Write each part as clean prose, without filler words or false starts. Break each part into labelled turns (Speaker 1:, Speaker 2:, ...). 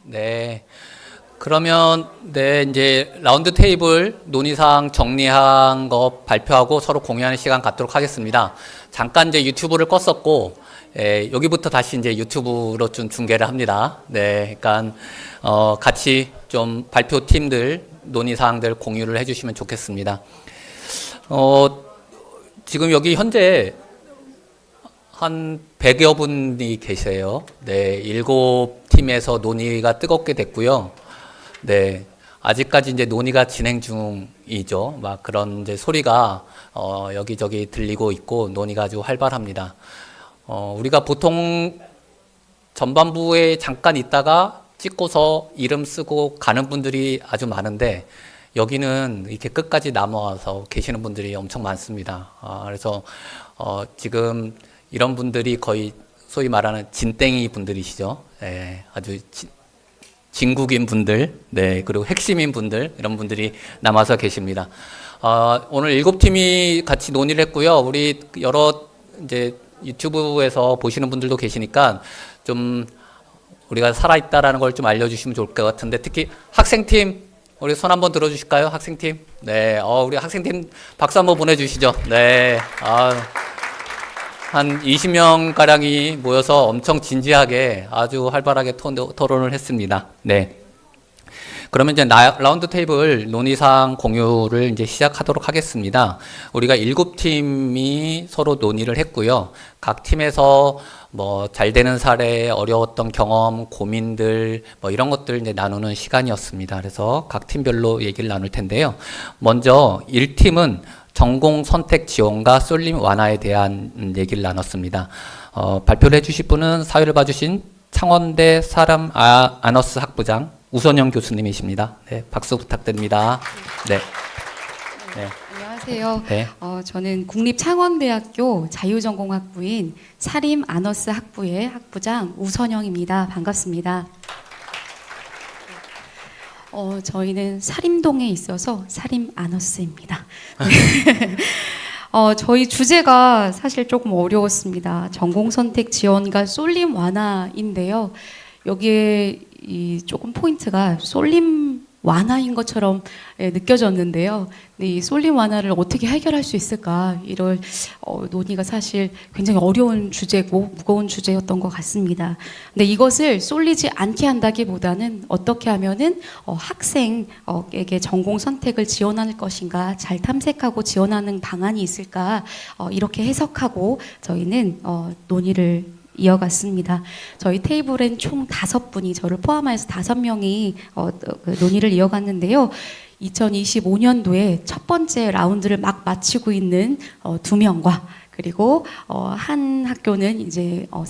Speaker 1: 네. 그러면 이제 라운드 테이블 논의사항 정리한 거 발표하고 서로 공유하는 시간 갖도록 하겠습니다. 잠깐 이제 유튜브를 껐었고, 여기부터 다시 이제 유튜브로 좀 중계를 합니다. 네. 그러니까 같이 좀 발표 팀들 논의사항들 공유를 해주시면 좋겠습니다. 지금 여기 현재 한 100여 분이 계세요. 네, 7팀에서 논의가 뜨겁게 됐고요. 네, 아직까지 이제 논의가 진행 중이죠. 막 그런 이제 소리가 여기저기 들리고 있고 논의가 아주 활발합니다. 우리가 보통 전반부에 잠깐 있다가 찍고서 이름 쓰고 가는 분들이 아주 많은데 여기는 이렇게 끝까지 남아서 계시는 분들이 엄청 많습니다. 그래서 지금 이런 분들이 거의 소위 말하는 진땡이 분들이시죠. 네, 아주 진국인 분들, 네, 그리고 핵심인 분들, 이런 분들이 남아서 계십니다. 오늘 7팀이 같이 논의를 했고요. 우리 여러 이제 유튜브에서 보시는 분들도 계시니까 좀 우리가 살아있다라는 걸 좀 알려주시면 좋을 것 같은데, 특히 학생팀, 우리 손 한번 들어주실까요? 학생팀. 네, 우리 학생팀 박수 한번 보내주시죠. 네, 한 20명 가량이 모여서 엄청 진지하게 아주 활발하게 토론을 했습니다. 네. 그러면 이제 라운드 테이블 논의사항 공유를 이제 시작하도록 하겠습니다. 우리가 7팀이 서로 논의를 했고요. 각 팀에서 뭐 잘 되는 사례, 어려웠던 경험, 고민들 뭐 이런 것들 이제 나누는 시간이었습니다. 그래서 각 팀별로 얘기를 나눌 텐데요. 먼저 1팀은 전공 선택 지원과 쏠림 완화에 대한 얘기를 나눴습니다. 발표를 해주실 분은 사회를 봐주신 창원대 사람 아너스 학부장 우선영 교수님이십니다. 네, 박수 부탁드립니다. 네. 네.
Speaker 2: 안녕하세요.
Speaker 1: 네.
Speaker 2: 저는 국립창원대학교 자유전공학부인 사림 아너스 학부의 학부장 우선영입니다. 반갑습니다. 저희는 사림동에 있어서 사림 아너스입니다. 저희 주제가 사실 조금 어려웠습니다. 전공선택 지원과 쏠림 완화인데요. 여기에 조금 포인트가 쏠림 완화인 것처럼 느껴졌는데요. 근데 이 쏠림 완화를 어떻게 해결할 수 있을까, 이런 논의가 사실 굉장히 어려운 주제고 무거운 주제였던 것 같습니다. 근데 이것을 쏠리지 않게 한다기보다는 어떻게 하면은 학생에게 전공 선택을 지원할 것인가 잘 탐색하고 지원하는 방안이 있을까, 이렇게 해석하고 저희는 논의를 이어갔습니다. 저희 테이블엔 총 5분이, 저를 포함해서 5명이 그 논의를 이어갔는데요. 2025년도에 첫 번째 라운드를 막 마치고 있는 2명과, 그리고 한 학교는 이제 5,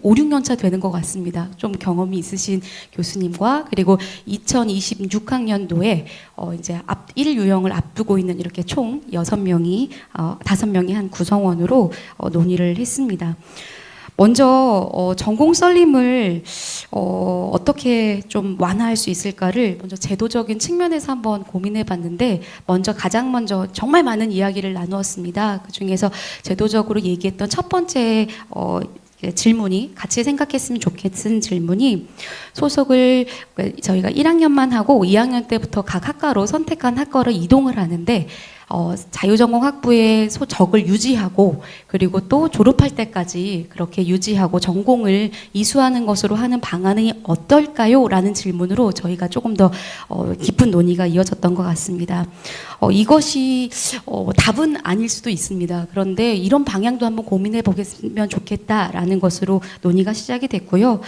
Speaker 2: 6년 차 되는 것 같습니다. 좀 경험이 있으신 교수님과, 그리고 2026학년도에 이제 1유형을 앞두고 있는 이렇게 총 6명이 5명이 한 구성원으로 논의를 했습니다. 먼저 전공 썰림을 어떻게 좀 완화할 수 있을까를 먼저 제도적인 측면에서 한번 고민해 봤는데, 가장 먼저 정말 많은 이야기를 나누었습니다. 그 중에서 제도적으로 얘기했던 첫 번째 질문이, 같이 생각했으면 좋겠는 질문이, 소속을 저희가 1학년만 하고 2학년 때부터 각 학과로 선택한 학과로 이동을 하는데 자유전공학부의 적을 유지하고, 그리고 또 졸업할 때까지 그렇게 유지하고 전공을 이수하는 것으로 하는 방안이 어떨까요? 라는 질문으로 저희가 조금 더 깊은 논의가 이어졌던 것 같습니다. 이것이 답은 아닐 수도 있습니다. 그런데 이런 방향도 한번 고민해 보겠으면 좋겠다라는 것으로 논의가 시작이 됐고요.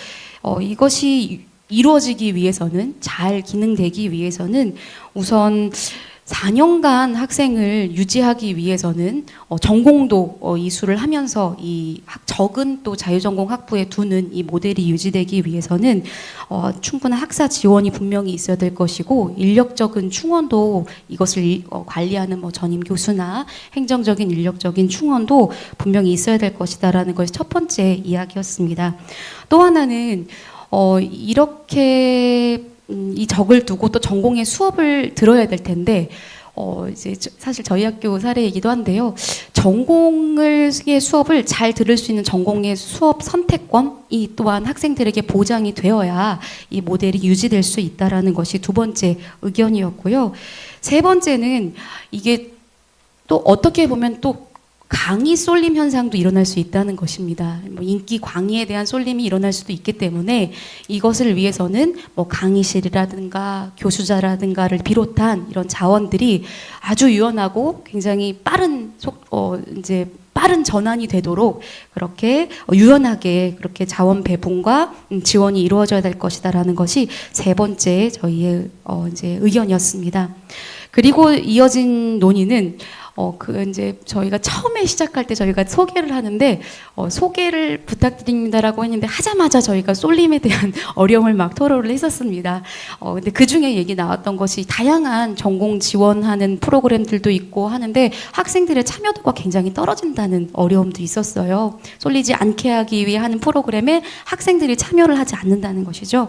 Speaker 2: 이것이 이루어지기 위해서는, 잘 기능되기 위해서는 우선 4년간 학생을 유지하기 위해서는 전공도 이수를 하면서 이 적은 또 자유전공 학부에 두는 이 모델이 유지되기 위해서는 충분한 학사 지원이 분명히 있어야 될 것이고, 인력적인 충원도, 이것을 관리하는 전임 교수나 행정적인 인력적인 충원도 분명히 있어야 될 것이다라는 것이 첫 번째 이야기였습니다. 또 하나는 이렇게 이 적을 두고 또 전공의 수업을 들어야 될 텐데 이제 사실 저희 학교 사례이기도 한데요. 전공의 수업을 잘 들을 수 있는 전공의 수업 선택권이 또한 학생들에게 보장이 되어야 이 모델이 유지될 수 있다라는 것이 두 번째 의견이었고요. 세 번째는 이게 또 어떻게 보면 또 강의 쏠림 현상도 일어날 수 있다는 것입니다. 뭐 인기 강의에 대한 쏠림이 일어날 수도 있기 때문에 이것을 위해서는 뭐 강의실이라든가 교수자라든가를 비롯한 이런 자원들이 아주 유연하고 굉장히 이제 빠른 전환이 되도록 그렇게 유연하게 그렇게 자원 배분과 지원이 이루어져야 될 것이다라는 것이 세 번째 저희의 이제 의견이었습니다. 그리고 이어진 논의는 이제 저희가 처음에 시작할 때 저희가 소개를 하는데, 소개를 부탁드립니다라고 했는데, 하자마자 저희가 쏠림에 대한 어려움을 막 토로를 했었습니다. 근데 그 중에 얘기 나왔던 것이 다양한 전공 지원하는 프로그램들도 있고 하는데, 학생들의 참여도가 굉장히 떨어진다는 어려움도 있었어요. 쏠리지 않게 하기 위해 하는 프로그램에 학생들이 참여를 하지 않는다는 것이죠.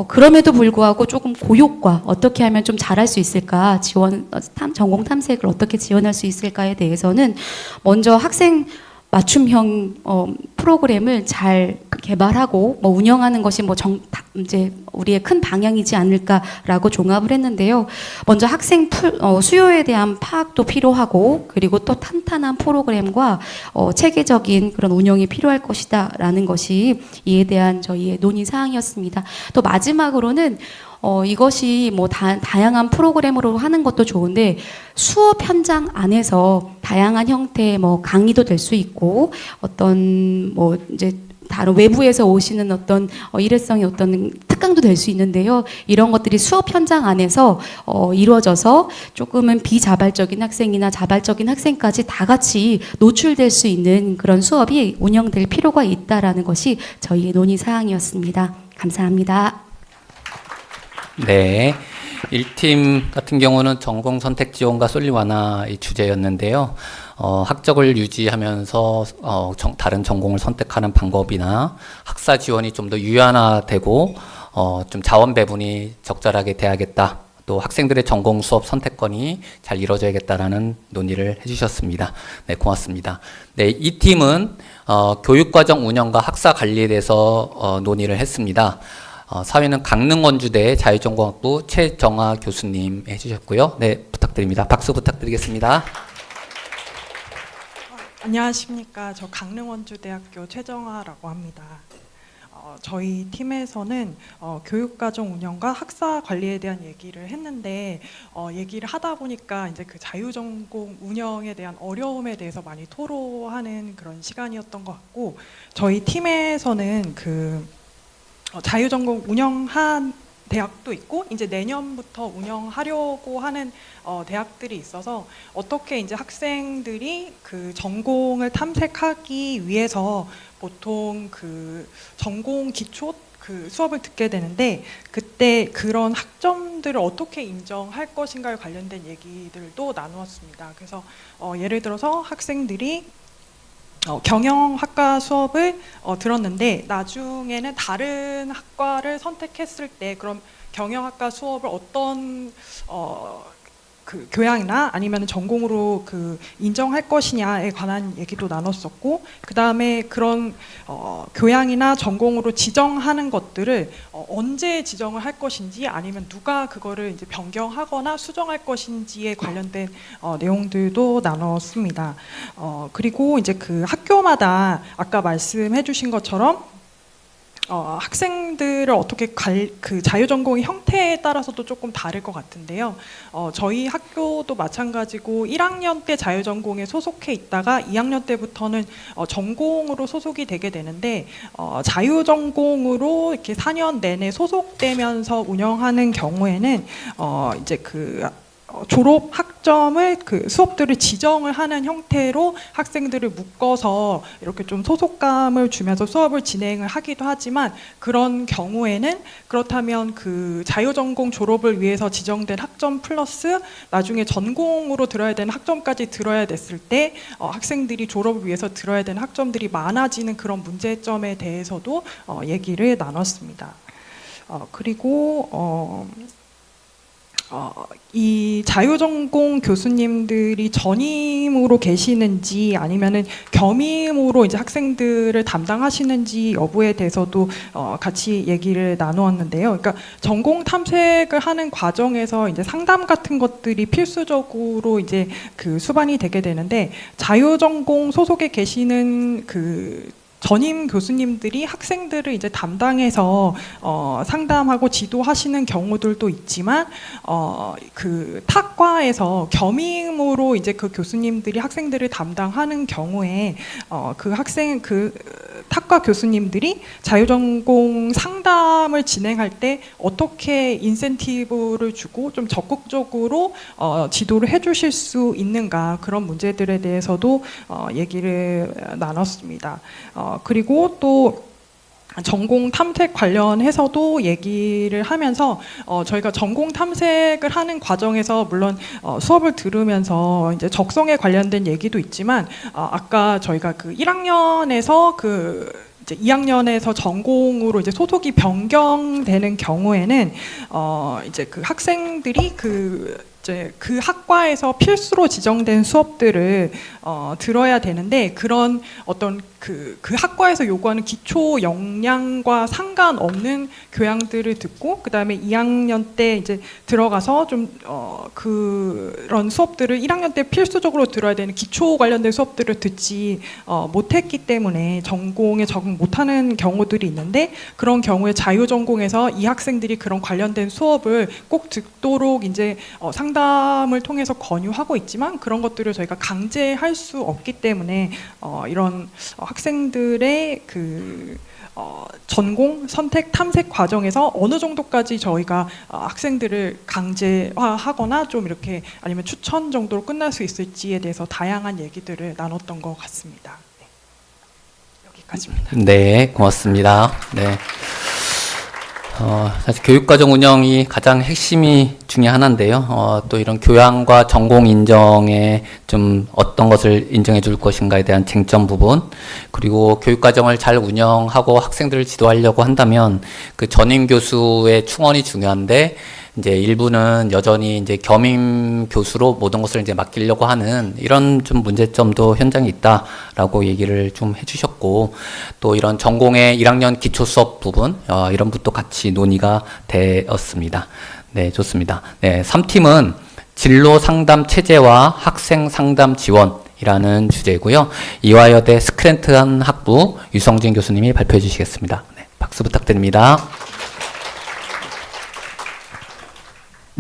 Speaker 2: 그럼에도 불구하고 조금 고효과, 어떻게 하면 좀 잘할 수 있을까, 전공 탐색을 어떻게 지원할 수 있을까에 대해서는 먼저 학생 맞춤형 프로그램을 잘 개발하고 뭐 운영하는 것이 이제 우리의 큰 방향이지 않을까라고 종합을 했는데요. 먼저 학생 수요에 대한 파악도 필요하고, 그리고 또 탄탄한 프로그램과 체계적인 그런 운영이 필요할 것이다라는 것이 이에 대한 저희의 논의 사항이었습니다. 또 마지막으로는 이것이 뭐 다양한 프로그램으로 하는 것도 좋은데, 수업 현장 안에서 다양한 형태의 뭐 강의도 될 수 있고, 어떤 뭐 이제 다른 외부에서 오시는 어떤 일회성의 어떤 특강도 될 수 있는데요. 이런 것들이 수업 현장 안에서 이루어져서 조금은 비자발적인 학생이나 자발적인 학생까지 다 같이 노출될 수 있는 그런 수업이 운영될 필요가 있다라는 것이 저희의 논의 사항이었습니다. 감사합니다.
Speaker 1: 네. 1팀 같은 경우는 전공 선택 지원과 쏠림 완화의 주제였는데요. 학적을 유지하면서 다른 전공을 선택하는 방법이나 학사 지원이 좀 더 유연화되고 좀 자원 배분이 적절하게 돼야겠다. 또 학생들의 전공 수업 선택권이 잘 이루어져야겠다라는 논의를 해주셨습니다. 네, 고맙습니다. 네, 이 팀은 교육과정 운영과 학사 관리에 대해서 논의를 했습니다. 사회는 강릉원주대 자유전공학부 최정아 교수님 해주셨고요. 네, 부탁드립니다. 박수 부탁드리겠습니다.
Speaker 3: 안녕하십니까. 저 강릉원주대학교 최정아라고 합니다. 저희 팀에서는 교육과정 운영과 학사 관리에 대한 얘기를 했는데, 얘기를 하다 보니까 이제 그 자유전공 운영에 대한 어려움에 대해서 많이 토로하는 그런 시간이었던 것 같고, 저희 팀에서는 자유전공 운영한 대학도 있고, 이제 내년부터 운영하려고 하는 대학들이 있어서, 어떻게 이제 학생들이 그 전공을 탐색하기 위해서 보통 그 전공 기초 그 수업을 듣게 되는데, 그때 그런 학점들을 어떻게 인정할 것인가에 관련된 얘기들도 나누었습니다. 그래서 예를 들어서 학생들이 경영학과 수업을 들었는데, 나중에는 다른 학과를 선택했을 때 그럼 경영학과 수업을 어떤 그 교양이나 아니면 전공으로 그 인정할 것이냐에 관한 얘기도 나눴었고, 그 다음에 그런 교양이나 전공으로 지정하는 것들을 언제 지정을 할 것인지, 아니면 누가 그거를 이제 변경하거나 수정할 것인지에 관련된 내용들도 나눴습니다. 그리고 이제 그 학교마다 아까 말씀해주신 것처럼 학생들을 어떻게 그 자유전공의 형태에 따라서도 조금 다를 것 같은데요. 저희 학교도 마찬가지고 1학년 때 자유전공에 소속해 있다가 2학년 때부터는 전공으로 소속이 되게 되는데, 자유전공으로 이렇게 4년 내내 소속되면서 운영하는 경우에는 이제 그 졸업 학점을 그 수업들을 지정을 하는 형태로 학생들을 묶어서 이렇게 좀 소속감을 주면서 수업을 진행을 하기도 하지만, 그런 경우에는 그렇다면 그 자유전공 졸업을 위해서 지정된 학점 플러스 나중에 전공으로 들어야 되는 학점까지 들어야 됐을 때 학생들이 졸업을 위해서 들어야 되는 학점들이 많아지는 그런 문제점에 대해서도 얘기를 나눴습니다. 그리고 이 자유전공 교수님들이 전임으로 계시는지 아니면은 겸임으로 이제 학생들을 담당하시는지 여부에 대해서도 같이 얘기를 나누었는데요. 그러니까 전공 탐색을 하는 과정에서 이제 상담 같은 것들이 필수적으로 이제 그 수반이 되게 되는데, 자유전공 소속에 계시는 그 전임 교수님들이 학생들을 이제 담당해서 상담하고 지도하시는 경우들도 있지만, 그 탁과에서 겸임으로 이제 그 교수님들이 학생들을 담당하는 경우에 그 탁과 교수님들이 자유전공 상담을 진행할 때 어떻게 인센티브를 주고 좀 적극적으로 지도를 해주실 수 있는가, 그런 문제들에 대해서도 얘기를 나눴습니다. 그리고 또 전공 탐색 관련해서도 얘기를 하면서 저희가 전공 탐색을 하는 과정에서 물론 수업을 들으면서 이제 적성에 관련된 얘기도 있지만, 아까 저희가 그 1학년에서 이제 2학년에서 전공으로 이제 소속이 변경되는 경우에는 이제 그 학생들이 이제 그 학과에서 필수로 지정된 수업들을 들어야 되는데, 그런 어떤 그 학과에서 요구하는 기초 역량과 상관없는 교양들을 듣고, 그 다음에 2학년 때 이제 들어가서 좀 그런 수업들을 1학년 때 필수적으로 들어야 되는 기초 관련된 수업들을 듣지 못했기 때문에 전공에 적응 못하는 경우들이 있는데, 그런 경우에 자유전공에서 이 학생들이 그런 관련된 수업을 꼭 듣도록 이제 상담을 통해서 권유하고 있지만, 그런 것들을 저희가 강제할 수 없기 때문에 이런 학생들의 그 전공 선택 탐색 과정에서 어느 정도까지 저희가 학생들을 강제화하거나 좀 이렇게 아니면 추천 정도로 끝날 수 있을지에 대해서 다양한 얘기들을 나눴던 것 같습니다. 네. 여기까지입니다.
Speaker 1: 네, 고맙습니다. 네. 사실 교육과정 운영이 가장 핵심이 중에 하나인데요. 또 이런 교양과 전공 인정에 좀 어떤 것을 인정해 줄 것인가에 대한 쟁점 부분, 그리고 교육과정을 잘 운영하고 학생들을 지도하려고 한다면 그 전임 교수의 충원이 중요한데, 이제 일부는 여전히 이제 겸임 교수로 모든 것을 이제 맡기려고 하는 이런 좀 문제점도 현장에 있다라고 얘기를 좀 해주셨고, 또 이런 전공의 1학년 기초 수업 부분, 이런 부분도 같이 논의가 되었습니다. 네, 좋습니다. 네, 3팀은 진로 상담 체제와 학생 상담 지원이라는 주제고요. 이화여대 스크랜턴 학부 유성진 교수님이 발표해 주시겠습니다. 네, 박수 부탁드립니다.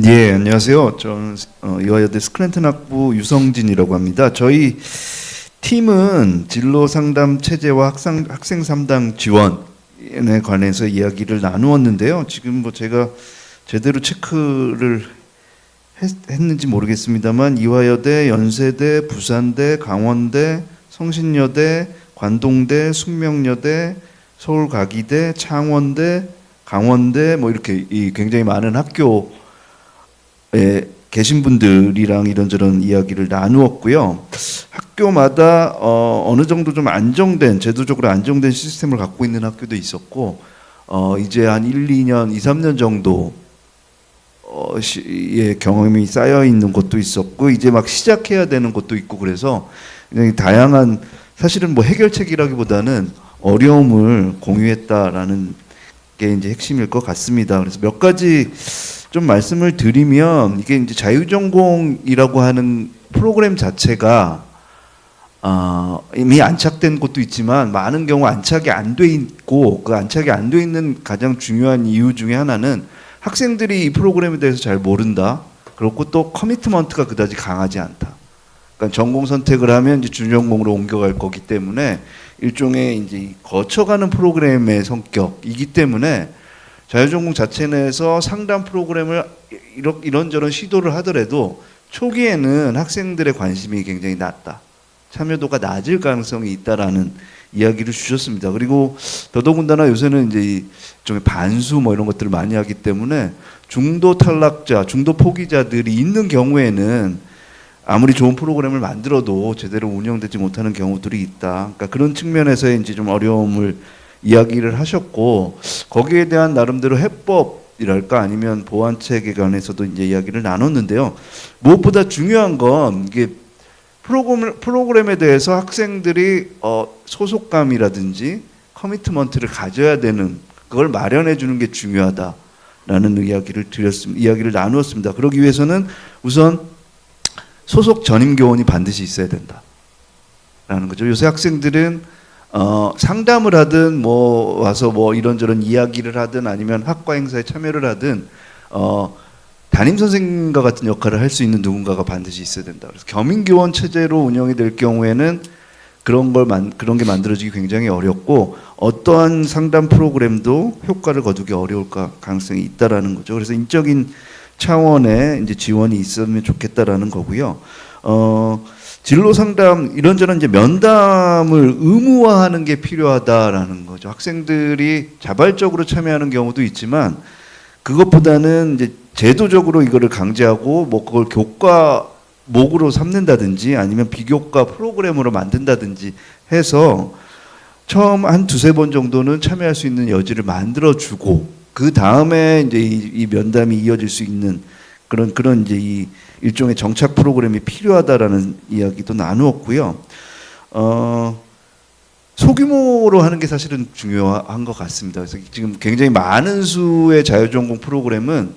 Speaker 4: 예, 안녕하세요. 저는 이화여대 스크랜턴 학부 유성진이라고 합니다. 저희 팀은 진로 상담 체제와 학생 상담 지원에 관해서 이야기를 나누었는데요. 지금 뭐 제가 제대로 체크를 했는지 모르겠습니다만, 이화여대, 연세대, 부산대, 강원대, 성신여대, 관동대, 숙명여대, 서울가기대, 창원대, 강원대, 뭐 이렇게 굉장히 많은 학교에 계신 분들이랑 이런저런 이야기를 나누었고요. 학교마다 어느 정도 좀 안정된, 제도적으로 안정된 시스템을 갖고 있는 학교도 있었고, 이제 한 1, 2년, 2, 3년 정도 의 경험이 쌓여 있는 곳도 있었고, 이제 막 시작해야 되는 곳도 있고, 그래서 굉장히 다양한, 사실은 뭐 해결책이라기보다는 어려움을 공유했다라는 게 이제 핵심일 것 같습니다. 그래서 몇 가지 좀 말씀을 드리면, 이게 이제 자유전공이라고 하는 프로그램 자체가 이미 안착된 곳도 있지만, 많은 경우 안착이 안 돼 있고, 그 안착이 안 돼 있는 가장 중요한 이유 중에 하나는 학생들이 이 프로그램에 대해서 잘 모른다. 그렇고 또 커미트먼트가 그다지 강하지 않다. 그러니까 전공 선택을 하면 이제 준전공으로 옮겨갈 거기 때문에 일종의 이제 거쳐가는 프로그램의 성격이기 때문에, 자유전공 자체 내에서 상담 프로그램을 이런저런 시도를 하더라도 초기에는 학생들의 관심이 굉장히 낮다, 참여도가 낮을 가능성이 있다라는 이야기를 주셨습니다. 그리고 더더군다나 요새는 이제 좀 반수 뭐 이런 것들을 많이 하기 때문에 중도 탈락자, 중도 포기자들이 있는 경우에는 아무리 좋은 프로그램을 만들어도 제대로 운영되지 못하는 경우들이 있다. 그러니까 그런 측면에서 이제 좀 어려움을 이야기를 하셨고, 거기에 대한 나름대로 해법, 이랄까 아니면 보완책에 관해서도 이제 이야기를 나눴는데요. 무엇보다 중요한 건 이게 프로그램에 대해서 학생들이 소속감이라든지 커미트먼트를 가져야 되는 그걸 마련해 주는 게 중요하다라는 이야기를 나누었습니다. 그러기 위해서는 우선 소속 전임 교원이 반드시 있어야 된다라는 거죠. 요새 학생들은 상담을 하든 뭐 와서 뭐 이런저런 이야기를 하든 아니면 학과 행사에 참여를 하든 담임 선생님과 같은 역할을 할 수 있는 누군가가 반드시 있어야 된다. 그래서 겸임 교원 체제로 운영이 될 경우에는 그런 게 만들어지기 굉장히 어렵고 어떠한 상담 프로그램도 효과를 거두기 어려울 가능성이 있다라는 거죠. 그래서 인적인 차원의 이제 지원이 있으면 좋겠다라는 거고요. 진로 상담 이런저런 이제 면담을 의무화하는 게 필요하다라는 거죠. 학생들이 자발적으로 참여하는 경우도 있지만 그것보다는 이제 제도적으로 이거를 강제하고 뭐 그걸 교과목으로 삼는다든지 아니면 비교과 프로그램으로 만든다든지 해서 처음 한 두세 번 정도는 참여할 수 있는 여지를 만들어주고 그 다음에 이제 이 면담이 이어질 수 있는 그런 이제 이 일종의 정착 프로그램이 필요하다라는 이야기도 나누었고요. 소규모로 하는 게 사실은 중요한 것 같습니다. 그래서 지금 굉장히 많은 수의 자유전공 프로그램은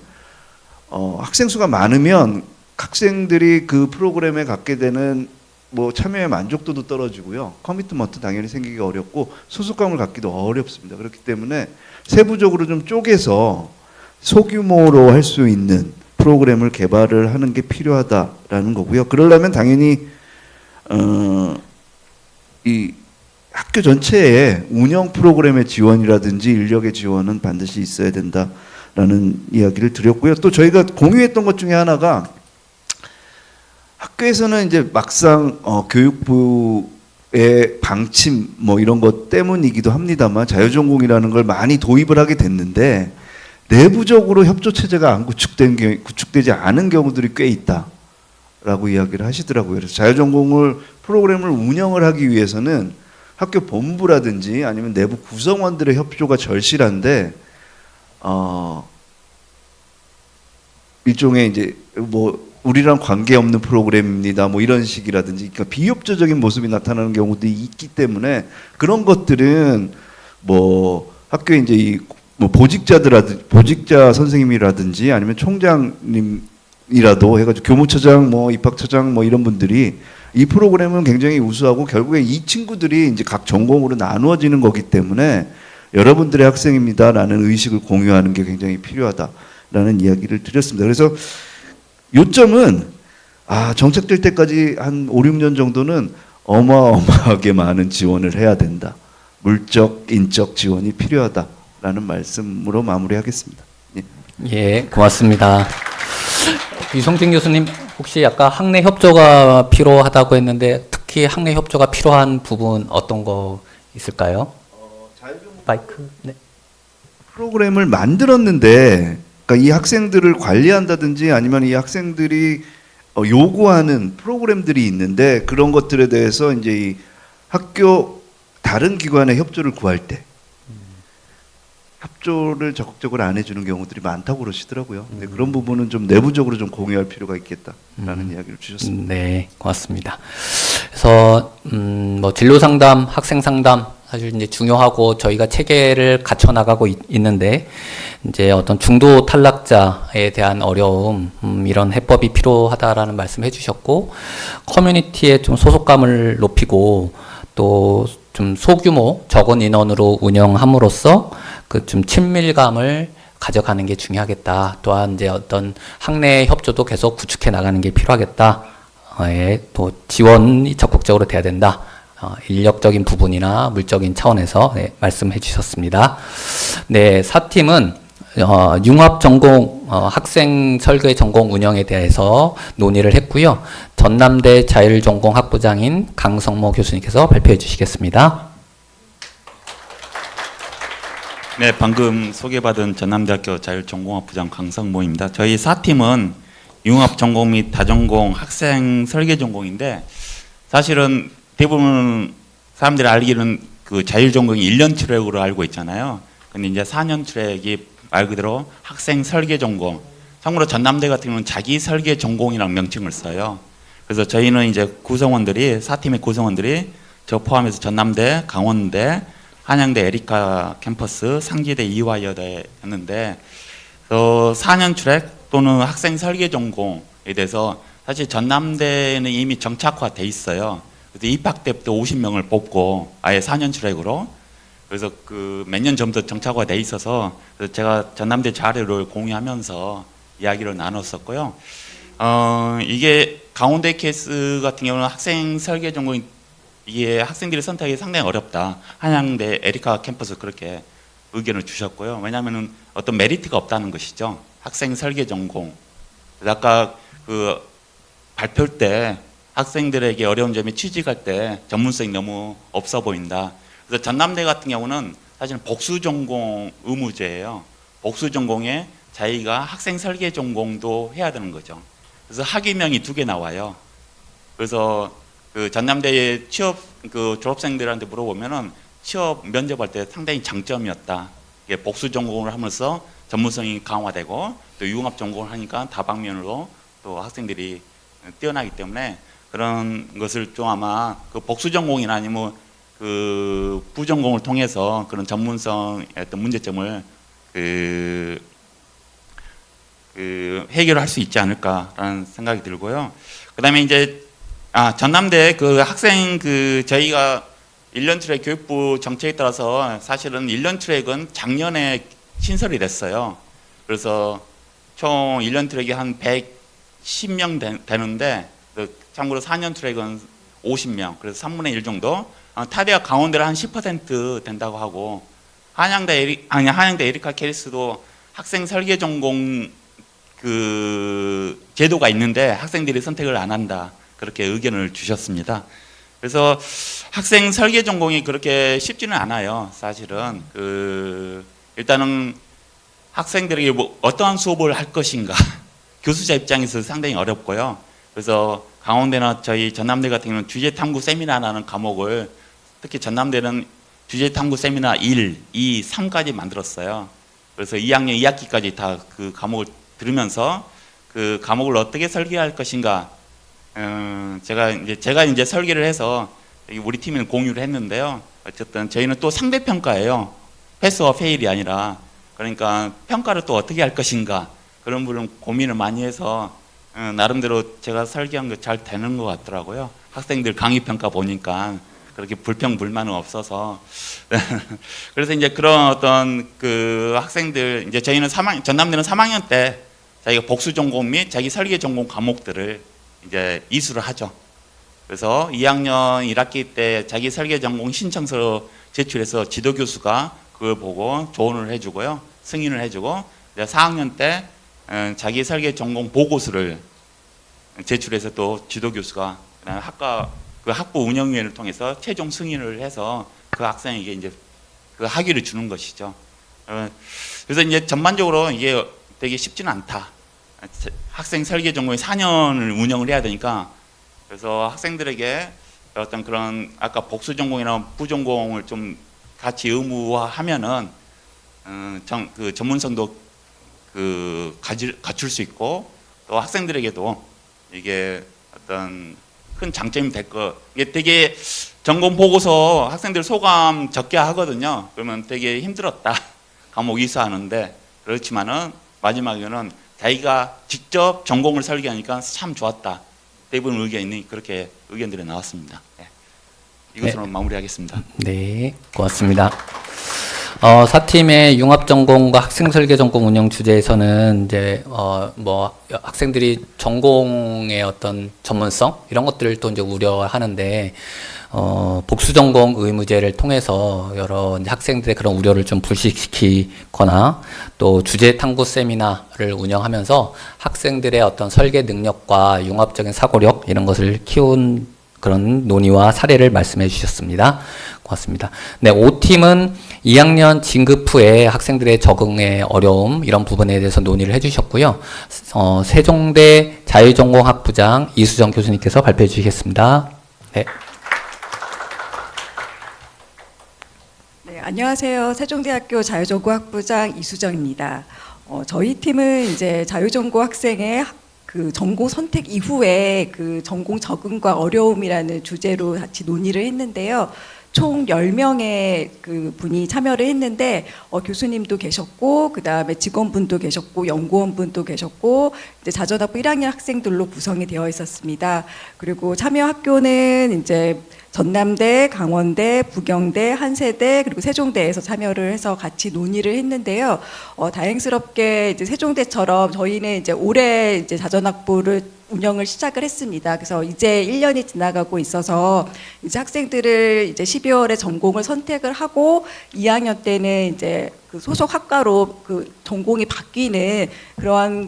Speaker 4: 학생 수가 많으면 학생들이 그 프로그램에 갖게 되는 뭐 참여의 만족도도 떨어지고요. 커미트먼트 당연히 생기기 어렵고 소속감을 갖기도 어렵습니다. 그렇기 때문에 세부적으로 좀 쪼개서 소규모로 할 수 있는 프로그램을 개발을 하는 게 필요하다라는 거고요. 그러려면 당연히 이 학교 전체에 운영 프로그램의 지원이라든지 인력의 지원은 반드시 있어야 된다라는 이야기를 드렸고요. 또 저희가 공유했던 것 중에 하나가 학교에서는 이제 막상 교육부의 방침 뭐 이런 것 때문이기도 합니다만 자유전공이라는 걸 많이 도입을 하게 됐는데 내부적으로 협조 체제가 안 구축되지 않은 경우들이 꽤 있다라고 이야기를 하시더라고요. 그래서 자유전공을 프로그램을 운영을 하기 위해서는 학교 본부라든지 아니면 내부 구성원들의 협조가 절실한데 일종의 이제 뭐 우리랑 관계없는 프로그램입니다. 뭐 이런 식이라든지 그러니까 비협조적인 모습이 나타나는 경우도 있기 때문에 그런 것들은 뭐 학교에 이제 뭐 보직자 선생님이라든지 아니면 총장님이라도 해가지고 교무처장 뭐 입학처장 뭐 이런 분들이 이 프로그램은 굉장히 우수하고 결국에 이 친구들이 이제 각 전공으로 나누어지는 거기 때문에 여러분들의 학생입니다라는 의식을 공유하는 게 굉장히 필요하다라는 이야기를 드렸습니다. 그래서 요점은 정착될 때까지 한 5, 6년 정도는 어마어마하게 많은 지원을 해야 된다. 물적, 인적 지원이 필요하다라는 말씀으로 마무리하겠습니다.
Speaker 1: 예, 고맙습니다. 유성진 교수님 혹시 아까 학내 협조가 필요하다고 했는데 특히 학내 협조가 필요한 부분 어떤 거 있을까요? 마이크. 네.
Speaker 4: 프로그램을 만들었는데 그러니까 이 학생들을 관리한다든지 아니면 이 학생들이 요구하는 프로그램들이 있는데 그런 것들에 대해서 이제 이 학교 다른 기관의 협조를 구할 때 협조를 적극적으로 안 해주는 경우들이 많다고 그러시더라고요. 근데 그런 부분은 좀 내부적으로 좀 공유할 필요가 있겠다라는 이야기를 주셨습니다.
Speaker 1: 네, 고맙습니다. 그래서 뭐 진로 상담, 학생 상담 사실 이제 중요하고 저희가 체계를 갖춰 나가고 있는데 이제 어떤 중도 탈락자에 대한 어려움 이런 해법이 필요하다라는 말씀해 주셨고 커뮤니티에 좀 소속감을 높이고 또 좀 소규모 적은 인원으로 운영함으로써 그 좀 친밀감을 가져가는 게 중요하겠다. 또한 이제 어떤 학내 협조도 계속 구축해 나가는 게 필요하겠다. 또 지원이 적극적으로 돼야 된다. 인력적인 부분이나 물적인 차원에서 말씀해 주셨습니다. 네, 4팀은 융합 전공 학생 설계 전공 운영에 대해서 논의를 했고요. 전남대 자율전공 학부장인 강성모 교수님께서 발표해 주시겠습니다.
Speaker 5: 네, 방금 소개받은 전남대학교 자율전공학부장 강성모입니다. 저희 4팀은 융합 전공 및 다전공 학생 설계 전공인데 사실은 대부분 사람들이 알기로는 그 자율전공이 1년 트랙으로 알고 있잖아요. 근데 이제 4년 트랙이 말 그대로 학생 설계 전공. 참고로 전남대 같은 경우는 자기 설계 전공이라는 명칭을 써요. 그래서 저희는 이제 구성원들이 4팀의 구성원들이 저 포함해서 전남대, 강원대, 한양대 에리카 캠퍼스, 상지대 이화여대였는데 4년 트랙 또는 학생 설계 전공에 대해서 사실 전남대는 이미 정착화돼 있어요. 그래서 입학 때부터 50명을 뽑고 아예 4년 트랙으로 그래서 그 몇 년 전부터 정착화돼 있어서 그래서 제가 전남대 자료를 공유하면서 이야기를 나눴었고요. 이게 강원대 케이스 같은 경우는 학생 설계 전공이 이게 학생들이 선택이 상당히 어렵다. 한양대 에리카 캠퍼스 그렇게 의견을 주셨고요. 왜냐하면 어떤 메리트가 없다는 것이죠. 학생 설계 전공. 아까 그 발표할 때 학생들에게 어려운 점이 취직할 때 전문성이 너무 없어 보인다. 그래서 전남대 같은 경우는 사실 복수 전공 의무제예요. 복수 전공에 자기가 학생 설계 전공도 해야 되는 거죠. 그래서 학위명이 2개 나와요. 그래서 그 전남대의 취업 그 졸업생들한테 물어보면은 취업 면접할 때 상당히 장점이었다. 이게 복수 전공을 하면서 전문성이 강화되고 또 융합 전공을 하니까 다방면으로 또 학생들이 뛰어나기 때문에 그런 것을 좀 아마 그 복수 전공이나 아니면 그 부전공을 통해서 그런 전문성의 어떤 문제점을 해결할 수 있지 않을까라는 생각이 들고요. 그다음에 이제 전남대 그 학생 저희가 1년 트랙 교육부 정책에 따라서 사실은 1년 트랙은 작년에 신설이 됐어요. 그래서 총 1년 트랙이 한 110명 되는데 참고로 4년 트랙은 50명. 그래서 3분의 1 정도. 타대와 강원대는 한 10% 된다고 하고 한양대 에리카 케이스도 학생 설계 전공 그 제도가 있는데 학생들이 선택을 안 한다. 그렇게 의견을 주셨습니다. 그래서 학생 설계 전공이 그렇게 쉽지는 않아요. 사실은 일단은 학생들에게 어떠한 수업을 할 것인가 교수자 입장에서 상당히 어렵고요. 그래서 강원대나 저희 전남대 같은 경우는 주제 탐구 세미나라는 과목을 특히 전남대는 주제 탐구 세미나 1, 2, 3까지 만들었어요. 그래서 2학년 2학기까지 다 그 과목을 들으면서 그 과목을 어떻게 설계할 것인가 제가 이제 설계를 해서 우리 팀에는 공유를 했는데요. 어쨌든 저희는 또 상대 평가예요. 패스와 페일이 아니라 그러니까 평가를 또 어떻게 할 것인가 그런 부분 고민을 많이 해서 나름대로 제가 설계한 거 잘 되는 것 같더라고요. 학생들 강의 평가 보니까 그렇게 불평 불만은 없어서 그래서 이제 그런 어떤 그 학생들 이제 저희는 전남대는 3학년 때 자기가 복수 전공 및 자기 설계 전공 과목들을 이제 이수를 하죠. 그래서 2학년 1학기 때 자기 설계 전공 신청서 제출해서 지도 교수가 그걸 보고 조언을 해주고요, 승인을 해주고 이제 4학년 때 자기 설계 전공 보고서를 제출해서 또 지도 교수가 그다음에 그 학부 운영위원회를 통해서 최종 승인을 해서 그 학생에게 이제 그 학위를 주는 것이죠. 그래서 이제 전반적으로 이게 되게 쉽지는 않다. 학생 설계 전공에 4년을 운영을 해야 되니까 그래서 학생들에게 어떤 그런 아까 복수 전공이나 부전공을 좀 같이 의무화하면은 그 전문성도 갖출 수 있고 또 학생들에게도 이게 어떤 큰 장점이 될 거. 이게 되게 전공 보고서 학생들 소감 적게 하거든요. 그러면 되게 힘들었다. 과목 이수하는데 그렇지만은 마지막에는 자기가 직접 전공을 설계하니까 참 좋았다. 대부분 의견이 그렇게 의견들이 나왔습니다. 네. 이것으로 마무리하겠습니다.
Speaker 1: 네, 고맙습니다. 4팀의 융합 전공과 학생 설계 전공 운영 주제에서는 이제 학생들이 전공의 어떤 전문성 이런 것들을 또 이제 우려하는데 복수 전공 의무제를 통해서 여러 학생들의 그런 우려를 좀 불식시키거나 또 주제 탐구 세미나를 운영하면서 학생들의 어떤 설계 능력과 융합적인 사고력 이런 것을 키운 그런 논의와 사례를 말씀해 주셨습니다. 고맙습니다. 네, 5팀은 2학년 진급 후에 학생들의 적응의 어려움 이런 부분에 대해서 논의를 해주셨고요. 세종대 자유전공학부장 이수정 교수님께서 발표해 주시겠습니다. 네.
Speaker 6: 네, 안녕하세요. 세종대학교 자유전공학부장 이수정입니다. 저희 팀은 이제 자유전공 학생의 그 전공 선택 이후에 그 전공 적응과 어려움이라는 주제로 같이 논의를 했는데요. 총 10명의 그 분이 참여를 했는데 교수님도 계셨고 그다음에 직원분도 계셨고 연구원분도 계셨고 이제 자전학부 1학년 학생들로 구성이 되어 있었습니다. 그리고 참여 학교는 이제 전남대, 강원대, 부경대, 한세대 그리고 세종대에서 참여를 해서 같이 논의를 했는데요. 다행스럽게 이제 세종대처럼 저희는 이제 올해 이제 자전학부를 운영을 시작을 했습니다. 그래서 이제 1년이 지나가고 있어서 이제 학생들을 이제 12월에 전공을 선택을 하고 2학년 때는 이제 그 소속 학과로 그 전공이 바뀌는 그러한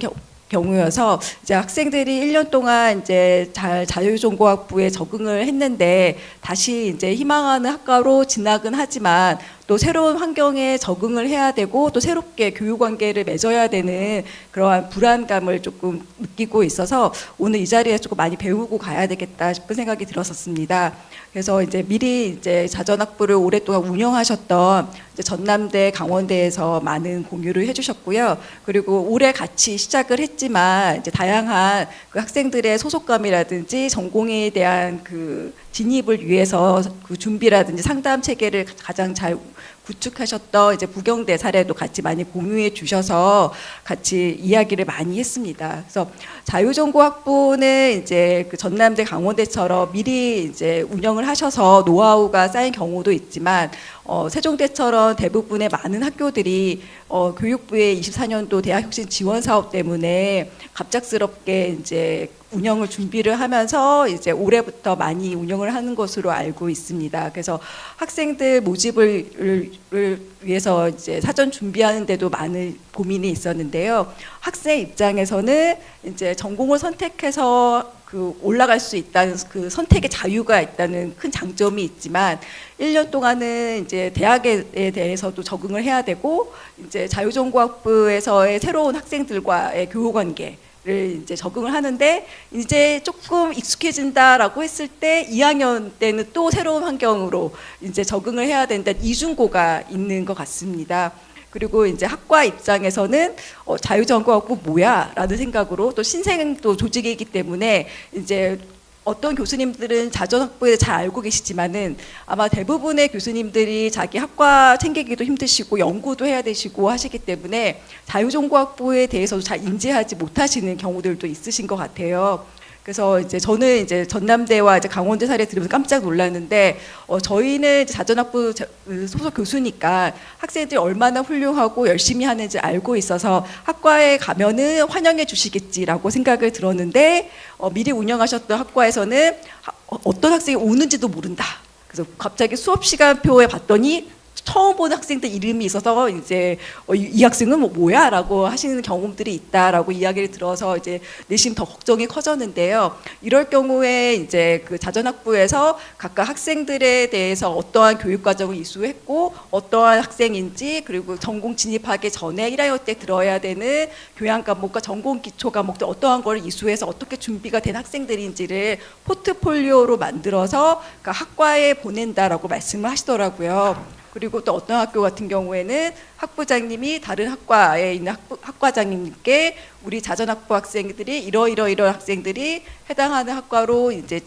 Speaker 6: 경우여서 이제 학생들이 1년 동안 이제 잘 자유전공학부에 적응을 했는데 다시 이제 희망하는 학과로 진학은 하지만 또 새로운 환경에 적응을 해야 되고 또 새롭게 교육 관계를 맺어야 되는 그러한 불안감을 조금 느끼고 있어서 오늘 이 자리에 조금 많이 배우고 가야 되겠다 싶은 생각이 들었었습니다. 그래서 이제 미리 이제 자전학부를 오랫동안 운영하셨던 이제 전남대, 강원대에서 많은 공유를 해주셨고요. 그리고 올해 같이 시작을 했지만 이제 다양한 그 학생들의 소속감이라든지 전공에 대한 그 진입을 위해서 그 준비라든지 상담 체계를 가장 잘 구축하셨던 이제 부경대 사례도 같이 많이 공유해 주셔서 같이 이야기를 많이 했습니다. 그래서 자유전공학부는 이제 그 전남대 강원대처럼 미리 이제 운영을 하셔서 노하우가 쌓인 경우도 있지만 세종대처럼 대부분의 많은 학교들이 교육부의 24년도 대학혁신 지원 사업 때문에 갑작스럽게 이제 운영을 준비를 하면서 이제 올해부터 많이 운영을 하는 것으로 알고 있습니다. 그래서 학생들 모집을 위해서 이제 사전 준비하는데도 많은 고민이 있었는데요. 학생 입장에서는 이제 전공을 선택해서 그 올라갈 수 있다는 그 선택의 자유가 있다는 큰 장점이 있지만 1년 동안은 이제 대학에 대해서도 적응을 해야 되고 이제 자유전공학부에서의 새로운 학생들과의 교우 관계 를 이제 적응을 하는데 이제 조금 익숙해진다라고 했을 때 2학년 때는 또 새로운 환경으로 이제 적응을 해야 된다는 이중고가 있는 것 같습니다. 그리고 이제 학과 입장에서는 자유전공학부 뭐야? 라는 생각으로 또 신생 또 조직이기 때문에 이제 어떤 교수님들은 자전학부에 잘 알고 계시지만은 아마 대부분의 교수님들이 자기 학과 챙기기도 힘드시고 연구도 해야 되시고 하시기 때문에 자유전공학부에 대해서도 잘 인지하지 못하시는 경우들도 있으신 것 같아요. 그래서 이제 저는 이제 전남대와 이제 강원대 사례 들으면서 깜짝 놀랐는데 저희는 이제 자전학부 소속 교수니까 학생들이 얼마나 훌륭하고 열심히 하는지 알고 있어서 학과에 가면은 환영해 주시겠지라고 생각을 들었는데 미리 운영하셨던 학과에서는 어떤 학생이 오는지도 모른다. 그래서 갑자기 수업 시간표에 봤더니 처음 보는 학생들 이름이 있어서 이제 이 학생은 뭐야라고 하시는 경험들이 있다라고 이야기를 들어서 이제 내심 더 걱정이 커졌는데요. 이럴 경우에 이제 그 자전학부에서 각각 학생들에 대해서 어떠한 교육 과정을 이수했고 어떠한 학생인지 그리고 전공 진입하기 전에 1학년 때 들어야 되는 교양 과목과 전공 기초 과목들 어떠한 걸 이수해서 어떻게 준비가 된 학생들인지를 포트폴리오로 만들어서 그 학과에 보낸다라고 말씀을 하시더라고요. 그리고 또 어떤 학교 같은 경우에는 학부장님이 다른 학과에 있는 학과장님께 우리 자전학부 학생들이 이러이러 학생들이 해당하는 학과로 이제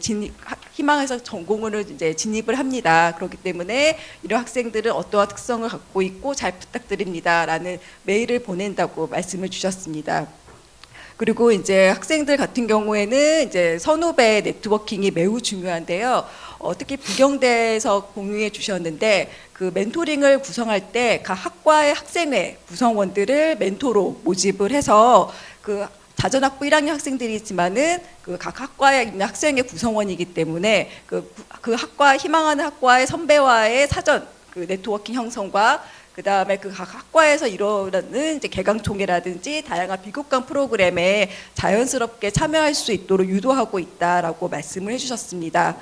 Speaker 6: 희망해서 전공을 이제 진입을 합니다. 그렇기 때문에 이런 학생들은 어떠한 특성을 갖고 있고 잘 부탁드립니다라는 메일을 보낸다고 말씀을 주셨습니다. 그리고 이제 학생들 같은 경우에는 이제 선후배 네트워킹이 매우 중요한데요. 특히 부경대에서 공유해 주셨는데 그 멘토링을 구성할 때 각 학과의 학생회 구성원들을 멘토로 모집을 해서 그 자전학부 1학년 학생들이 있지만은 그 각 학과에 있는 학생회 구성원이기 때문에 그 학과 희망하는 학과의 선배와의 사전 그 네트워킹 형성과 그 다음에 그 각 학과에서 이루어지는 이제 개강총회라든지 다양한 비교과 프로그램에 자연스럽게 참여할 수 있도록 유도하고 있다라고 말씀을 해주셨습니다.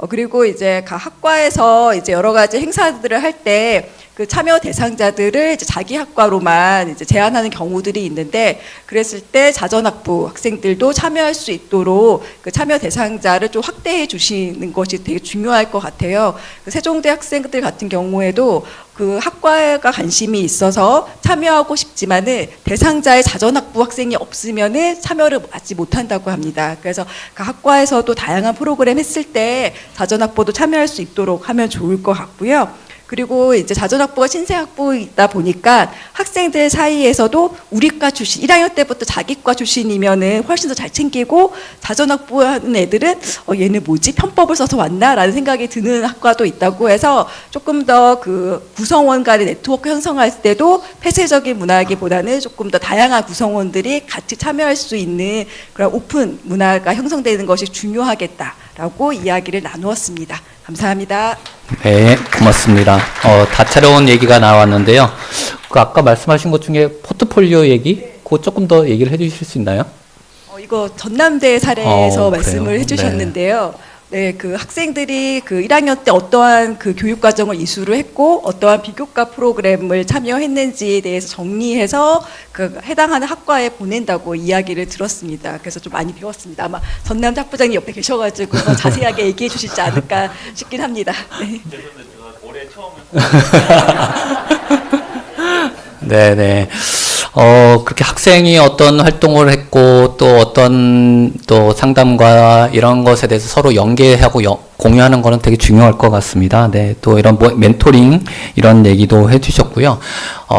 Speaker 6: 그리고 이제 각 학과에서 이제 여러 가지 행사들을 할 때 그 참여 대상자들을 이제 자기 학과로만 이제 제한하는 경우들이 있는데 그랬을 때 자전학부 학생들도 참여할 수 있도록 그 참여 대상자를 좀 확대해 주시는 것이 되게 중요할 것 같아요. 그 세종대 학생들 같은 경우에도 그 학과가 관심이 있어서 참여하고 싶지만은 대상자의 자전학부 학생이 없으면은 참여를 하지 못한다고 합니다. 그래서 그 학과에서도 다양한 프로그램 했을 때 자전학부도 참여할 수 있도록 하면 좋을 것 같고요. 그리고 이제 자전학부가 신생학부이다 보니까 학생들 사이에서도 우리과 출신, 1학년 때부터 자기과 출신이면은 훨씬 더 잘 챙기고, 자전학부 하는 애들은 얘는 뭐지? 편법을 써서 왔나? 라는 생각이 드는 학과도 있다고 해서 조금 더 그 구성원 간의 네트워크 형성할 때도 폐쇄적인 문화기보다는 조금 더 다양한 구성원들이 같이 참여할 수 있는 그런 오픈 문화가 형성되는 것이 중요하겠다라고 이야기를 나누었습니다. 감사합니다.
Speaker 1: 네, 고맙습니다. 다채로운 얘기가 나왔는데요. 그 아까 말씀하신 것 중에 포트폴리오 얘기, 그거 조금 더 얘기를 해주실 수 있나요?
Speaker 6: 이거 전남대 사례에서
Speaker 1: 그래요?
Speaker 6: 말씀을 해주셨는데요. 네, 그 학생들이 그 1학년 때 어떠한 그 교육 과정을 이수를 했고 어떠한 비교과 프로그램을 참여했는지에 대해서 정리해서 그 해당하는 학과에 보낸다고 이야기를 들었습니다. 그래서 좀 많이 배웠습니다. 아마 전남대 학부장님 옆에 계셔가지고 더 자세하게 얘기해 주시지 않을까 싶긴 합니다. 네.
Speaker 5: 올해 처음
Speaker 1: 네네. 그렇게 학생이 어떤 활동을 했고 또 어떤 또 상담과 이런 것에 대해서 서로 연계하고 공유하는 거는 되게 중요할 것 같습니다. 네. 또 이런 멘토링 이런 얘기도 해주셨고요.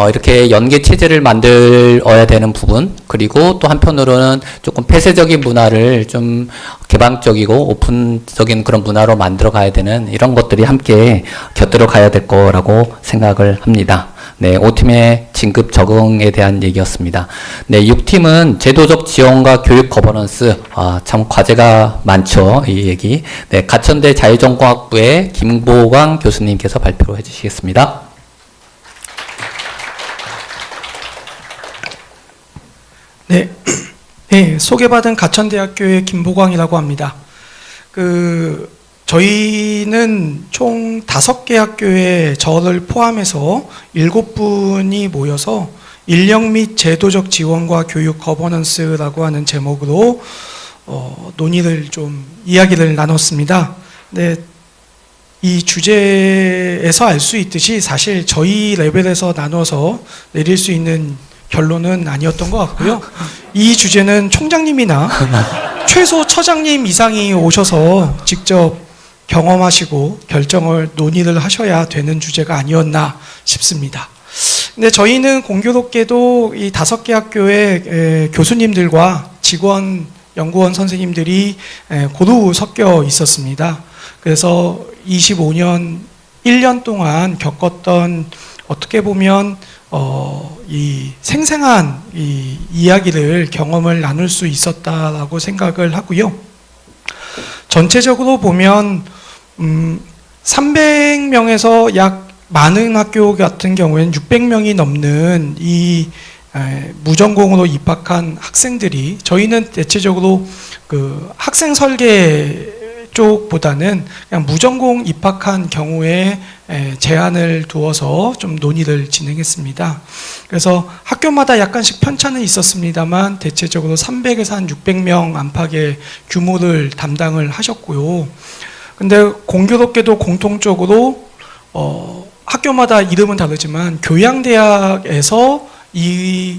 Speaker 1: 이렇게 연계 체제를 만들어야 되는 부분, 그리고 또 한편으로는 조금 폐쇄적인 문화를 좀 개방적이고 오픈적인 그런 문화로 만들어 가야 되는 이런 것들이 함께 곁들여 가야 될 거라고 생각을 합니다. 네, 5팀의 진급 적응에 대한 얘기였습니다. 네, 6팀은 제도적 지원과 교육 거버넌스, 참 과제가 많죠, 이 얘기. 네, 가천대 자유전공학부의 김보광 교수님께서 발표를 해주시겠습니다.
Speaker 7: 네, 네, 소개받은 가천대학교의 김보광이라고 합니다. 저희는 총 5개 학교에 저를 포함해서 7분이 모여서 인력 및 제도적 지원과 교육 거버넌스라고 하는 제목으로 논의를 좀 이야기를 나눴습니다. 네, 이 주제에서 알 수 있듯이 사실 저희 레벨에서 나눠서 내릴 수 있는 결론은 아니었던 것 같고요. 이 주제는 총장님이나 최소 처장님 이상이 오셔서 직접 경험하시고 결정을 논의를 하셔야 되는 주제가 아니었나 싶습니다. 근데 저희는 공교롭게도 이 5개 학교의 교수님들과 직원, 연구원 선생님들이 고루 섞여 있었습니다. 그래서 25년, 1년 동안 겪었던 어떻게 보면 이 생생한 이 이야기를 경험을 나눌 수 있었다라고 생각을 하고요. 전체적으로 보면 300명에서 약 많은 학교 같은 경우에는 600명이 넘는 이 무전공으로 입학한 학생들이, 저희는 대체적으로 그 학생 설계 쪽보다는 그냥 무전공 입학한 경우에 제한을 두어서 좀 논의를 진행했습니다. 그래서 학교마다 약간씩 편차는 있었습니다만 대체적으로 300에서 한 600명 안팎의 규모를 담당을 하셨고요. 근데 공교롭게도 공통적으로 학교마다 이름은 다르지만 교양대학에서 이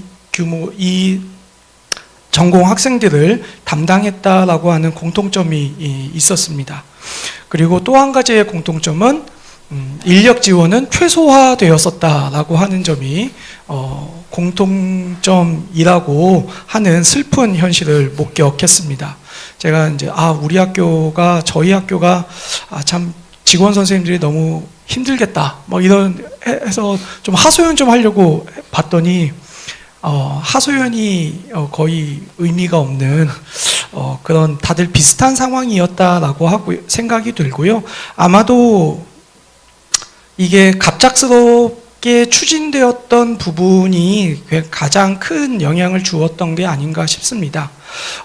Speaker 7: 전공 학생들을 담당했다라고 하는 공통점이 있었습니다. 그리고 또 한 가지의 공통점은 인력 지원은 최소화되었었다라고 하는 점이 공통점이라고 하는 슬픈 현실을 목격했습니다. 제가 이제 우리 학교가, 저희 학교가 참 직원 선생님들이 너무 힘들겠다 뭐 이런 해서 좀 하소연 좀 하려고 봤더니 하소연이 거의 의미가 없는 그런 다들 비슷한 상황이었다라고 하고 생각이 들고요. 아마도 이게 갑작스럽게 추진되었던 부분이 가장 큰 영향을 주었던 게 아닌가 싶습니다.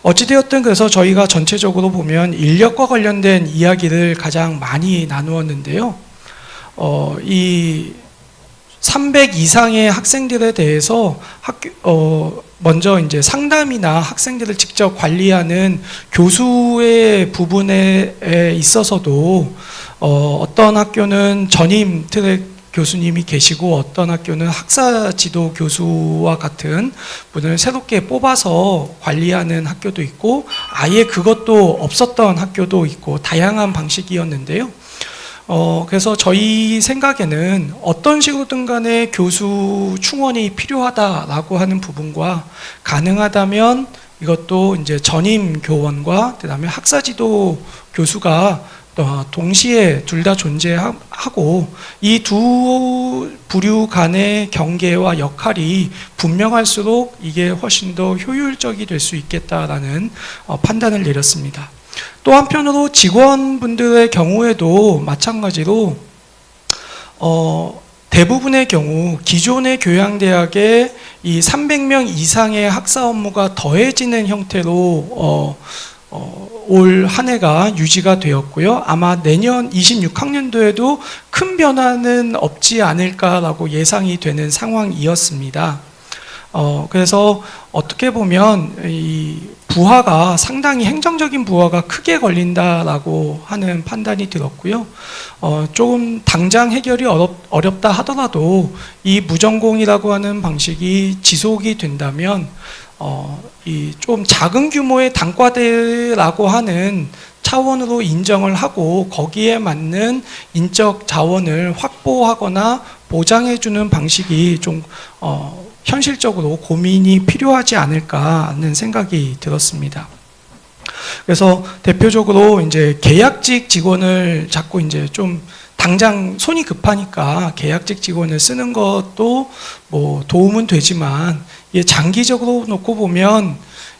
Speaker 7: 어찌되었든 그래서 저희가 전체적으로 보면 인력과 관련된 이야기를 가장 많이 나누었는데요. 이 300 이상의 학생들에 대해서 먼저 이제 상담이나 학생들을 직접 관리하는 교수의 부분에 있어서도 어떤 학교는 전임 트랙 교수님이 계시고 어떤 학교는 학사 지도 교수와 같은 분을 새롭게 뽑아서 관리하는 학교도 있고 아예 그것도 없었던 학교도 있고 다양한 방식이었는데요. 그래서 저희 생각에는 어떤 식으로든 간에 교수 충원이 필요하다라고 하는 부분과 가능하다면 이것도 이제 전임 교원과 그다음에 학사지도 교수가 동시에 둘 다 존재하고 이 두 부류 간의 경계와 역할이 분명할수록 이게 훨씬 더 효율적이 될 수 있겠다라는 판단을 내렸습니다. 또 한편으로 직원분들의 경우에도 마찬가지로 대부분의 경우 기존의 교양대학에 이 300명 이상의 학사 업무가 더해지는 형태로 올 한 해가 유지가 되었고요. 아마 내년 26학년도에도 큰 변화는 없지 않을까라고 예상이 되는 상황이었습니다. 그래서 어떻게 보면 이 부하가 상당히 행정적인 부하가 크게 걸린다라고 하는 판단이 들었고요. 조금 당장 해결이 어렵다 하더라도 이 무전공이라고 하는 방식이 지속이 된다면 이 좀 작은 규모의 단과대라고 하는 차원으로 인정을 하고 거기에 맞는 인적 자원을 확보하거나 보장해주는 방식이 좀 현실적으로 고민이 필요하지 않을까 하는 생각이 들었습니다. 그래서 대표적으로 이제 계약직 직원을 자꾸 이제 좀 당장 손이 급하니까 계약직 직원을 쓰는 것도 뭐 도움은 되지만 이게 장기적으로 놓고 보면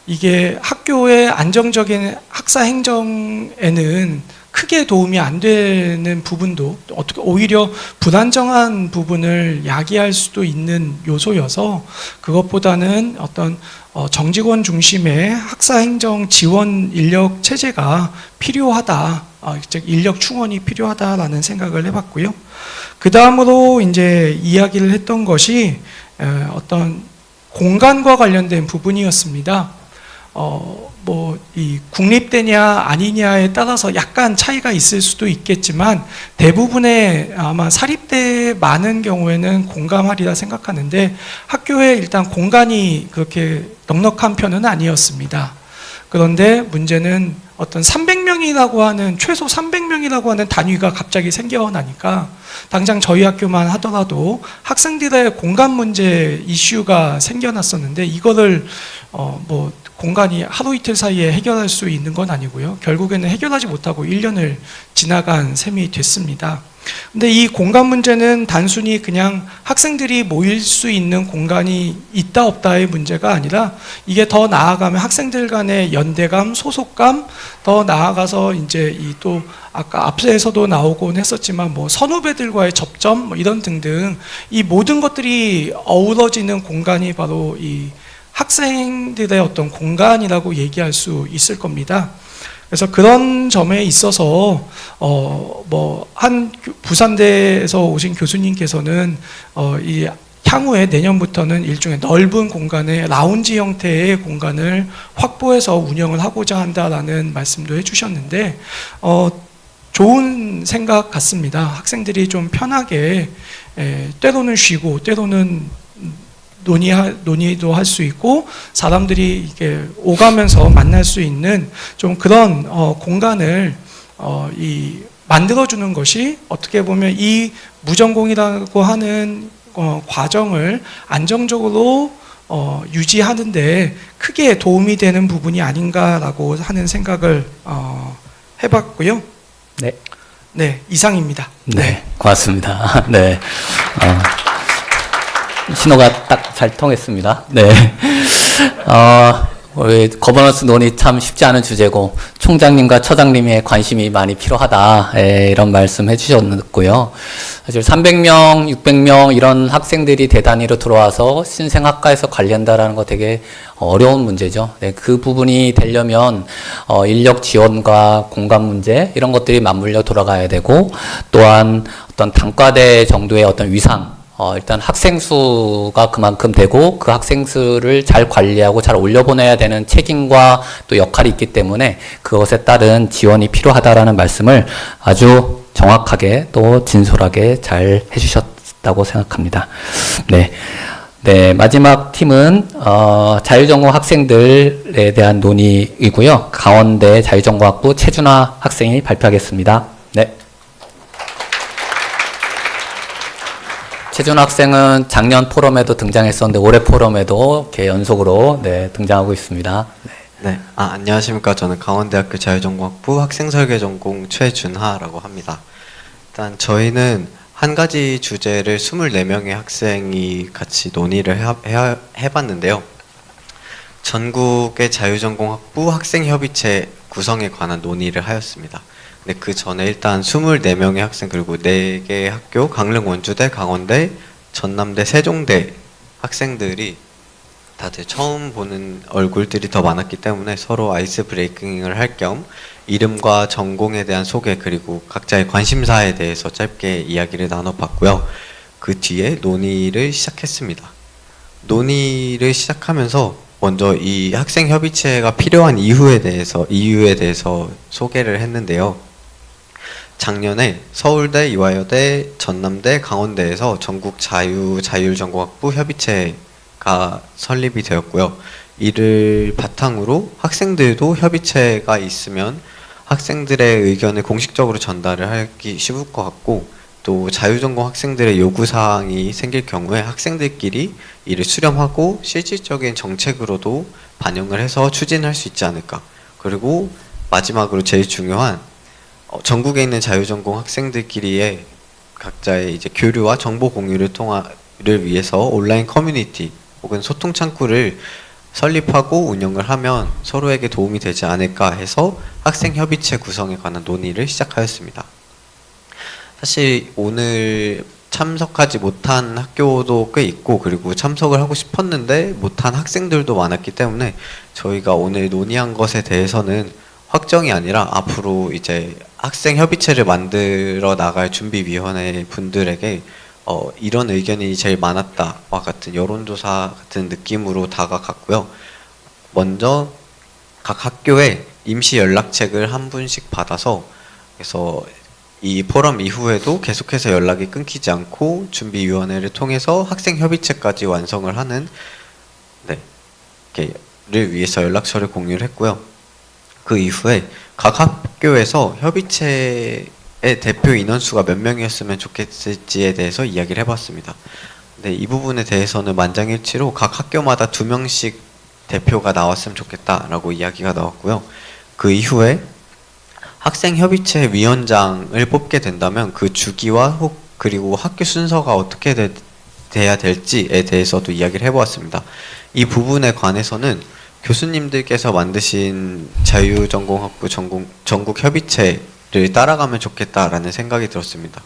Speaker 7: 이게 학교의 안정적인 학사 행정에는 크게 도움이 안 되는 부분도 어떻게 오히려 불안정한 부분을 야기할 수도 있는 요소여서 그것보다는 어떤 정직원 중심의 학사 행정 지원 인력 체제가 필요하다, 즉 인력 충원이 필요하다라는 생각을 해봤고요. 그 다음으로 이제 이야기를 했던 것이 어떤 공간과 관련된 부분이었습니다. 뭐 이 국립대냐 아니냐에 따라서 약간 차이가 있을 수도 있겠지만 대부분의 아마 사립대 많은 경우에는 공감하리라 생각하는데 학교에 일단 공간이 그렇게 넉넉한 편은 아니었습니다. 그런데 문제는 어떤 300명이라고 하는 최소 300명이라고 하는 단위가 갑자기 생겨나니까 당장 저희 학교만 하더라도 학생들의 공간 문제 이슈가 생겨났었는데 이거를 뭐 공간이 하루 이틀 사이에 해결할 수 있는 건 아니고요. 결국에는 해결하지 못하고 1년을 지나간 셈이 됐습니다. 근데 이 공간 문제는 단순히 그냥 학생들이 모일 수 있는 공간이 있다 없다의 문제가 아니라 이게 더 나아가면 학생들 간의 연대감, 소속감, 더 나아가서 이제 이 또 아까 앞서에서도 나오곤 했었지만 뭐 선후배들과의 접점 뭐 이런 등등 이 모든 것들이 어우러지는 공간이 바로 이 학생들의 어떤 공간이라고 얘기할 수 있을 겁니다. 그래서 그런 점에 있어서 뭐 한 부산대에서 오신 교수님께서는 이 향후에 내년부터는 일종의 넓은 공간의 라운지 형태의 공간을 확보해서 운영을 하고자 한다라는 말씀도 해주셨는데 좋은 생각 같습니다. 학생들이 좀 편하게 때로는 쉬고 때로는 논의도 할 수 있고 사람들이 이게 오가면서 만날 수 있는 좀 그런 공간을 만들어주는 것이 어떻게 보면 이 무전공이라고 하는 과정을 안정적으로 유지하는데 크게 도움이 되는 부분이 아닌가라고 하는 생각을 해봤고요.
Speaker 1: 네.
Speaker 7: 네, 이상입니다.
Speaker 1: 네, 고맙습니다. 네. 신호가 딱 잘 통했습니다. 네. 우리 거버넌스 논의 참 쉽지 않은 주제고 총장님과 처장님의 관심이 많이 필요하다 이런 말씀 해주셨고요. 사실 300명, 600명 이런 학생들이 대단위로 들어와서 신생학과에서 관리한다라는 거 되게 어려운 문제죠. 네, 그 부분이 되려면 인력 지원과 공간 문제 이런 것들이 맞물려 돌아가야 되고 또한 어떤 단과대 정도의 어떤 위상 일단 학생 수가 그만큼 되고 그 학생 수를 잘 관리하고 잘 올려보내야 되는 책임과 또 역할이 있기 때문에 그것에 따른 지원이 필요하다라는 말씀을 아주 정확하게 또 진솔하게 잘 해주셨습니다. 있다고 생각합니다. 네. 네, 마지막 팀은 자유전공 학생들에 대한 논의이고요. 강원대 자유전공학부 최준하 학생이 발표하겠습니다. 네. 최준하 학생은 작년 포럼에도 등장했었는데 올해 포럼에도 이렇게 연속으로 네, 등장하고 있습니다.
Speaker 8: 네, 안녕하십니까. 저는 강원대학교 자유전공학부 학생설계전공 최준하라고 합니다. 일단 저희는 한 가지 주제를 24명의 학생이 같이 논의를 해봤는데요. 전국의 자유전공학부 학생협의체 구성에 관한 논의를 하였습니다. 근데 그 전에 일단 24명의 학생 그리고 4개의 학교, 강릉 원주대, 강원대, 전남대, 세종대 학생들이 다들 처음 보는 얼굴들이 더 많았기 때문에 서로 아이스 브레이킹을 할 겸 이름과 전공에 대한 소개 그리고 각자의 관심사에 대해서 짧게 이야기를 나눠봤고요. 그 뒤에 논의를 시작했습니다. 논의를 시작하면서 먼저 이 학생협의체가 필요한 이유에 대해서 소개를 했는데요. 작년에 서울대, 이화여대, 전남대, 강원대에서 전국 자율전공학부 협의체가 설립이 되었고요. 이를 바탕으로 학생들도 협의체가 있으면 학생들의 의견을 공식적으로 전달을 하기 쉬울 것 같고 또 자유전공 학생들의 요구사항이 생길 경우에 학생들끼리 이를 수렴하고 실질적인 정책으로도 반영을 해서 추진할 수 있지 않을까. 그리고 마지막으로 제일 중요한 전국에 있는 자유전공 학생들끼리의 각자의 이제 교류와 정보 공유를 위해서 온라인 커뮤니티 혹은 소통 창구를 설립하고 운영을 하면 서로에게 도움이 되지 않을까 해서 학생협의체 구성에 관한 논의를 시작하였습니다. 사실 오늘 참석하지 못한 학교도 꽤 있고 그리고 참석을 하고 싶었는데 못한 학생들도 많았기 때문에 저희가 오늘 논의한 것에 대해서는 확정이 아니라 앞으로 이제 학생협의체를 만들어 나갈 준비위원회 분들에게 이런 의견이 제일 많았다와 같은 여론조사 같은 느낌으로 다가갔고요. 먼저 각 학교에 임시 연락책을 한 분씩 받아서 그래서 이 포럼 이후에도 계속해서 연락이 끊기지 않고 준비위원회를 통해서 학생협의체까지 완성을 하는 를 위해서 연락처를 공유를 했고요. 그 이후에 각 학교에서 협의체의 대표 인원수가 몇 명이었으면 좋겠을지에 대해서 이야기를 해봤습니다. 네, 이 부분에 대해서는 만장일치로 각 학교마다 2명씩 대표가 나왔으면 좋겠다라고 이야기가 나왔고요. 그 이후에 학생협의체 위원장을 뽑게 된다면 그 주기와 그리고 학교 순서가 어떻게 돼야 될지에 대해서도 이야기를 해보았습니다. 이 부분에 관해서는 교수님들께서 만드신 자유전공학부 전국협의체를 따라가면 좋겠다라는 생각이 들었습니다.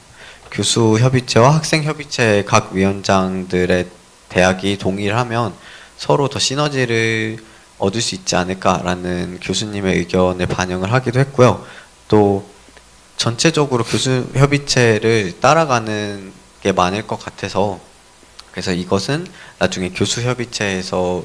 Speaker 8: 교수협의체와 학생협의체 각 위원장들의 대학이 동의를 하면 서로 더 시너지를 얻을 수 있지 않을까라는 교수님의 의견을 반영을 하기도 했고요. 또 전체적으로 교수협의체를 따라가는 게 많을 것 같아서 그래서 이것은 나중에 교수협의체에서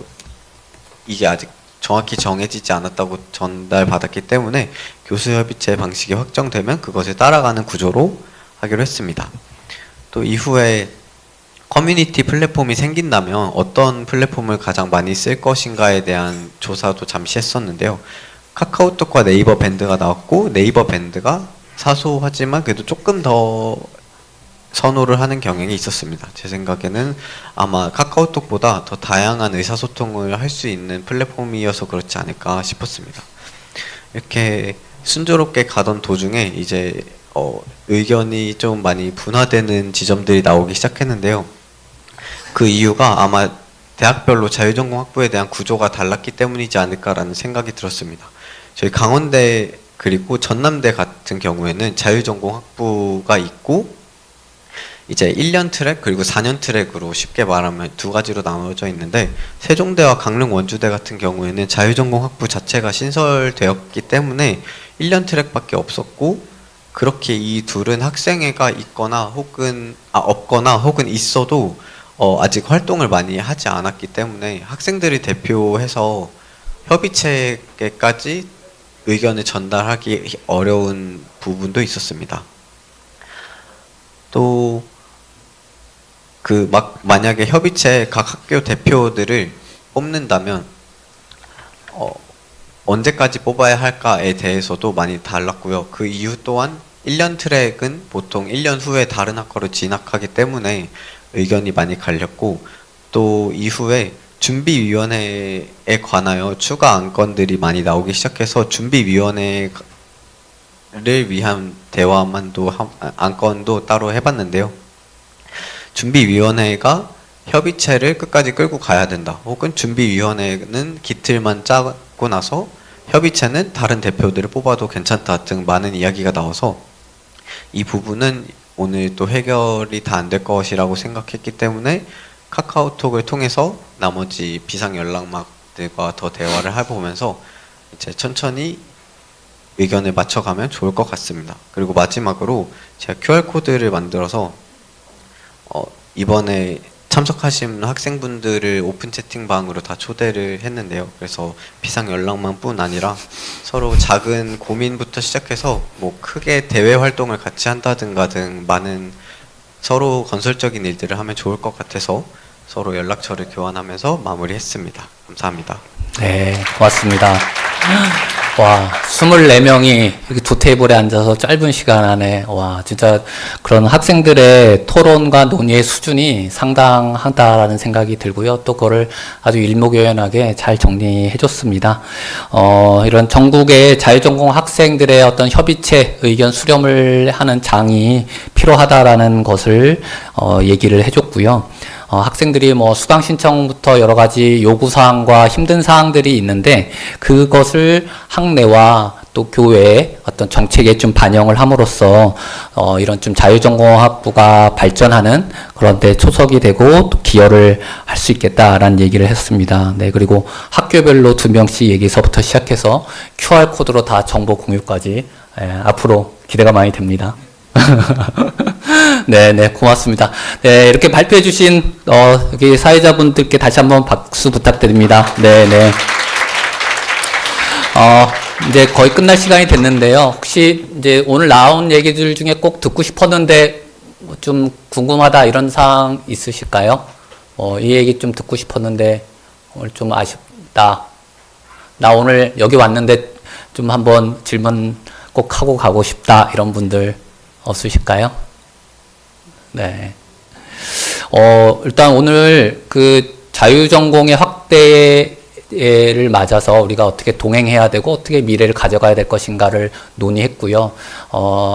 Speaker 8: 이게 아직 정확히 정해지지 않았다고 전달받았기 때문에 교수협의체 방식이 확정되면 그것을 따라가는 구조로 하기로 했습니다. 또 이후에 커뮤니티 플랫폼이 생긴다면 어떤 플랫폼을 가장 많이 쓸 것인가에 대한 조사도 잠시 했었는데요. 카카오톡과 네이버 밴드가 나왔고 네이버 밴드가 사소하지만 그래도 조금 더 선호를 하는 경향이 있었습니다. 제 생각에는 아마 카카오톡보다 더 다양한 의사소통을 할 수 있는 플랫폼이어서 그렇지 않을까 싶었습니다. 이렇게 순조롭게 가던 도중에 이제 의견이 좀 많이 분화되는 지점들이 나오기 시작했는데요. 그 이유가 아마 대학별로 자유전공학부에 대한 구조가 달랐기 때문이지 않을까라는 생각이 들었습니다. 저희 강원대 그리고 전남대 같은 경우에는 자유전공학부가 있고 이제 1년 트랙 그리고 4년 트랙으로 쉽게 말하면 두 가지로 나눠져 있는데 세종대와 강릉 원주대 같은 경우에는 자유전공학부 자체가 신설되었기 때문에 1년 트랙밖에 없었고 그렇게 이 둘은 학생회가 있거나 혹은 없거나 혹은 있어도 아직 활동을 많이 하지 않았기 때문에 학생들이 대표해서 협의체에까지 의견을 전달하기 어려운 부분도 있었습니다. 또 만약에 협의체 각 학교 대표들을 뽑는다면 언제까지 뽑아야 할까에 대해서도 많이 달랐고요. 그 이유 또한 1년 트랙은 보통 1년 후에 다른 학과로 진학하기 때문에 의견이 많이 갈렸고, 또 이후에 준비위원회에 관하여 추가 안건들이 많이 나오기 시작해서 준비위원회를 위한 안건도 따로 해봤는데요. 준비위원회가 협의체를 끝까지 끌고 가야 된다. 혹은 준비위원회는 기틀만 짜고 나서 협의체는 다른 대표들을 뽑아도 괜찮다 등 많은 이야기가 나와서 이 부분은 오늘 또 해결이 다 안 될 것이라고 생각했기 때문에 카카오톡을 통해서 나머지 비상 연락망들과 더 대화를 해보면서 이제 천천히 의견을 맞춰가면 좋을 것 같습니다. 그리고 마지막으로 제가 QR코드를 만들어서 이번에 참석하신 학생분들을 오픈 채팅방으로 다 초대를 했는데요. 그래서 비상 연락망뿐 아니라 서로 작은 고민부터 시작해서 뭐 크게 대외 활동을 같이 한다든가 등 많은 서로 건설적인 일들을 하면 좋을 것 같아서 서로 연락처를 교환하면서 마무리했습니다. 감사합니다.
Speaker 1: 네, 고맙습니다. 와, 24명이 이렇게 두 테이블에 앉아서 짧은 시간 안에, 와, 진짜 그런 학생들의 토론과 논의의 수준이 상당하다라는 생각이 들고요. 또 그거를 아주 일목요연하게 잘 정리해 줬습니다. 이런 전국의 자유전공 학생들의 어떤 협의체 의견 수렴을 하는 장이 필요하다라는 것을 얘기를 해 줬고요. 학생들이 뭐 수강 신청부터 여러 가지 요구사항과 힘든 사항들이 있는데 그것을 학내와 또 교회의 어떤 정책에 좀 반영을 함으로써 이런 좀 자유전공학부가 발전하는 그런 데 초석이 되고 또 기여를 할 수 있겠다라는 얘기를 했습니다. 네, 그리고 학교별로 2명씩 얘기서부터 시작해서 QR코드로 다 정보 공유까지 앞으로 기대가 많이 됩니다. 네, 고맙습니다. 네, 이렇게 발표해 주신 여기 사회자분들께 다시 한번 박수 부탁드립니다. 네. 이제 거의 끝날 시간이 됐는데요. 혹시 이제 오늘 나온 얘기들 중에 꼭 듣고 싶었는데 좀 궁금하다 이런 사항 있으실까요? 이 얘기 좀 듣고 싶었는데 오늘 좀 아쉽다. 나 오늘 여기 왔는데 좀 한번 질문 꼭 하고 가고 싶다 이런 분들 없으실까요? 네. 일단 오늘 그 자유전공의 확대를 맞아서 우리가 어떻게 동행해야 되고 어떻게 미래를 가져가야 될 것인가를 논의했고요.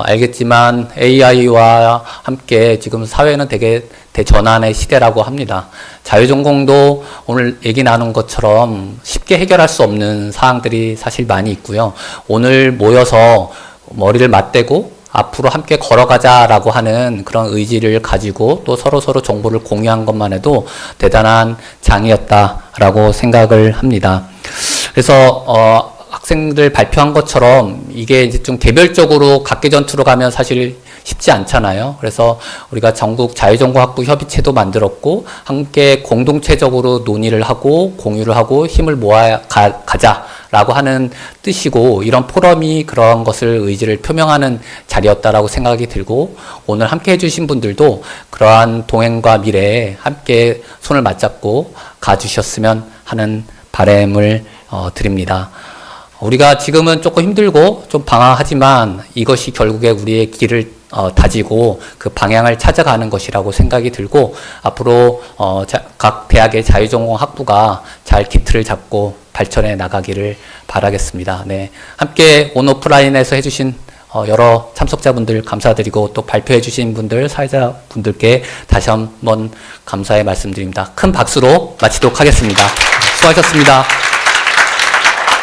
Speaker 1: 알겠지만 AI와 함께 지금 사회는 되게 대전환의 시대라고 합니다. 자유전공도 오늘 얘기 나눈 것처럼 쉽게 해결할 수 없는 사항들이 사실 많이 있고요. 오늘 모여서 머리를 맞대고 앞으로 함께 걸어가자라고 하는 그런 의지를 가지고 또 서로 정보를 공유한 것만 해도 대단한 장이었다라고 생각을 합니다. 그래서 학생들 발표한 것처럼 이게 이제 좀 개별적으로 각계전투로 가면 사실 쉽지 않잖아요. 그래서 우리가 전국 자유전공학부 협의체도 만들었고 함께 공동체적으로 논의를 하고 공유를 하고 힘을 모아 가자라고 하는 뜻이고, 이런 포럼이 그런 것을 의지를 표명하는 자리였다라고 생각이 들고, 오늘 함께 해주신 분들도 그러한 동행과 미래에 함께 손을 맞잡고 가주셨으면 하는 바람을 드립니다. 우리가 지금은 조금 힘들고 좀 방황하지만 이것이 결국에 우리의 길을 다지고 그 방향을 찾아가는 것이라고 생각이 들고, 앞으로 각 대학의 자유전공 학부가 잘 기틀을 잡고 발전해 나가기를 바라겠습니다. 네, 함께 온오프라인에서 해주신 여러 참석자분들 감사드리고 또 발표해 주신 분들, 사회자분들께 다시 한번 감사의 말씀드립니다. 큰 박수로 마치도록 하겠습니다. 수고하셨습니다.